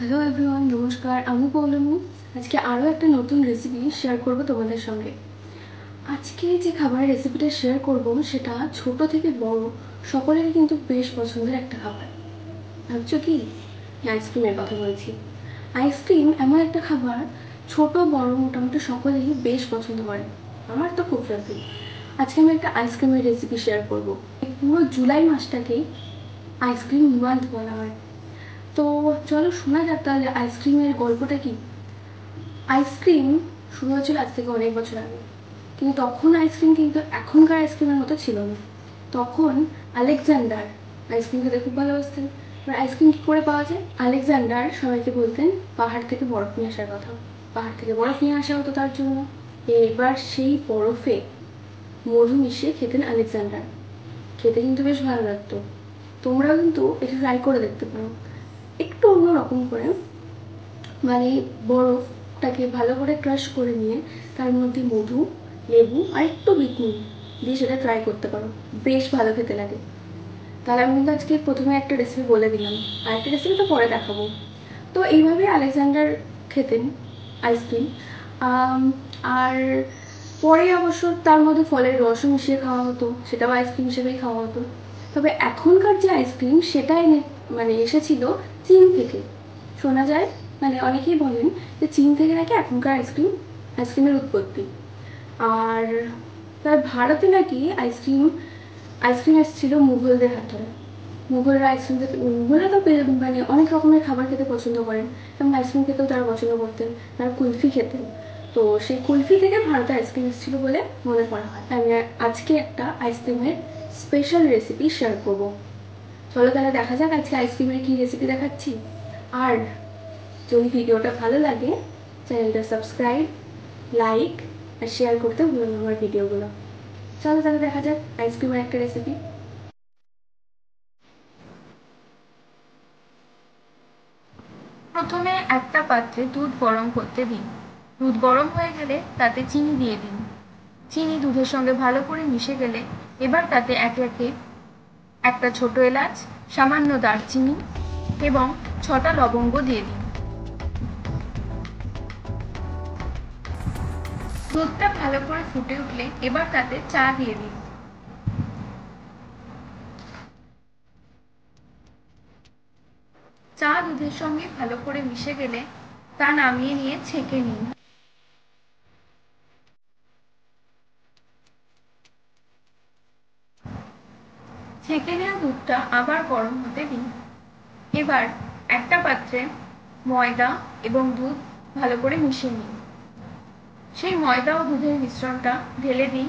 Hello everyone, নমস্কার। আমি পৌলমী। আজকে আরও একটা নতুন রেসিপি শেয়ার করব তোমাদের সঙ্গে। আজকে যে খাবারের রেসিপিটা শেয়ার করব সেটা ছোট থেকে বড় সকলেরই কিন্তু বেশ পছন্দের একটা খাবার। ভাবছো কি? আইসক্রিমের কথা বলছি। আইসক্রিম এমন একটা খাবার, ছোট বড় মোটামুটি সকলেই বেশ পছন্দ করে। আমার তো খুব ফেভারিট। আজকে আমি একটা আইসক্রিমের রেসিপি শেয়ার করব। পুরো জুলাই মাসটাকেই আইসক্রিম মান্থ বলা হয়। তো চলো শোনা যাক তাহলে আইসক্রিমের গল্পটা কি। আইসক্রিম শুরু হয়েছিল আজ থেকে অনেক বছর আগে, কিন্তু তখন আইসক্রিম কিন্তু এখনকার আইসক্রিমের মতো ছিল না। তখন আলেকজান্ডার আইসক্রিম খেতে খুব ভালোবাসতেন। এবার আইসক্রিম কী করে পাওয়া যায়? আলেকজান্ডার সবাইকে বলতেন পাহাড় থেকে বরফ নিয়ে আসার কথা। পাহাড় থেকে বরফ নিয়ে আসা হতো তার জন্য। এবার সেই বরফে মধু মিশিয়ে খেতেন আলেকজান্ডার। খেতে কিন্তু বেশ ভালো লাগতো। তোমরাও কিন্তু এটা ট্রাই করে দেখতে পারো, একটু অন্যরকম করে। মানে বরফটাকে ভালো করে ক্রাশ করে নিয়ে তার মধ্যে মধু, লেবু আর একটু বিট নুন দিয়ে সেটা ট্রাই করতে পারো, বেশ ভালো খেতে লাগে। তাহলে আমি কিন্তু আজকে প্রথমে একটা রেসিপি বলে দিলাম, আর একটা রেসিপি তো পরে দেখাবো। তো এইভাবে আলেকজান্ডার খেতেন আইসক্রিম। আর পরে অবশ্য তার মধ্যে ফলের রসও মিশিয়ে খাওয়া হতো, সেটাও আইসক্রিম হিসেবেই খাওয়া হতো। তবে এখনকার যে আইসক্রিম সেটা মানে এসেছিল চীন থেকে, শোনা যায়। মানে অনেকেই বলেন যে চীন থেকে নাকি এখনকার আইসক্রিমের উৎপত্তি। আর তার ভারতে নাকি আইসক্রিম আইসক্রিম এসেছিল মুঘলদের হাতে। মুঘলরা আইসক্রিম খেতে, মুঘলরা তো মানে অনেক রকমের খাবার খেতে পছন্দ করেন, যেমন আইসক্রিম খেতেও তারা পছন্দ করতেন। তারা কুলফি খেতেন। তো সেই কুলফি থেকে ভারতে আইসক্রিম এসেছিল বলে মনে করা হয়। আমি আজকে একটা আইসক্রিমের স্পেশাল রেসিপি শেয়ার করবো। চলো তাহলে দেখা যাক আজকে আইসক্রিমের কী রেসিপি দেখাচ্ছি। আর যদি ভিডিওটা ভালো লাগে চ্যানেলটা সাবস্ক্রাইব, লাইক আর শেয়ার করতে ভুলো না আমার ভিডিওগুলো। চলো তাহলে দেখা যাক আইসক্রিমের একটা রেসিপি। প্রথমে একটা পাত্রে দুধ গরম করতে দিন। দুধ গরম হয়ে গেলে তাতে চিনি দিয়ে দিন। চিনি দুধের সঙ্গে ভালো করে মিশে গেলে এবার তাতে একে একে একটা ছোট এলাচ, সামান্য দারচিনি এবং 6টা লবঙ্গ দিয়ে দিন। দুধটা ভালো করে ফুটে উঠলে এবার তাতে চা দিয়ে দিন। চা দুধের সঙ্গে ভালো করে মিশে গেলে তা নামিয়ে নিয়ে ছেঁকে নিন। ছেঁকে নেওয়া দুধটা আবার গরম হতে দিন। এবার একটা পাত্রে ময়দা এবং দুধ ভালো করে মিশিয়ে নিন। সেই ময়দা ও দুধের মিশ্রণটা ঢেলে দিন,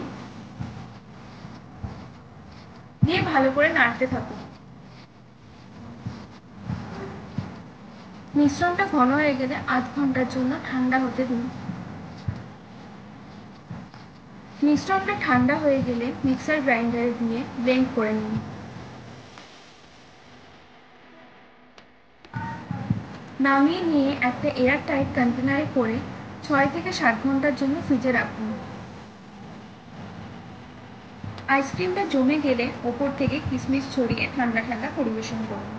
দিয়ে ভালো করে নাড়তে থাকুন। মিশ্রণটা ঘন হয়ে গেলে আধ ঘন্টার জন্য ঠান্ডা হতে দিন। মিশ্রণটা ঠান্ডা হয়ে গেলে মিক্সার গ্রাইন্ডারে দিয়ে ব্লেন্ড করে নিন। নামিয়ে নিয়ে একটা এয়ার টাইট কন্টেনারে করে 6 থেকে 7 ঘন্টার জন্য ফ্রিজে রাখুন। আইসক্রিমটা জমে গেলে ওপর থেকে কিশমিশ ছড়িয়ে ঠান্ডা ঠান্ডা পরিবেশন করুন।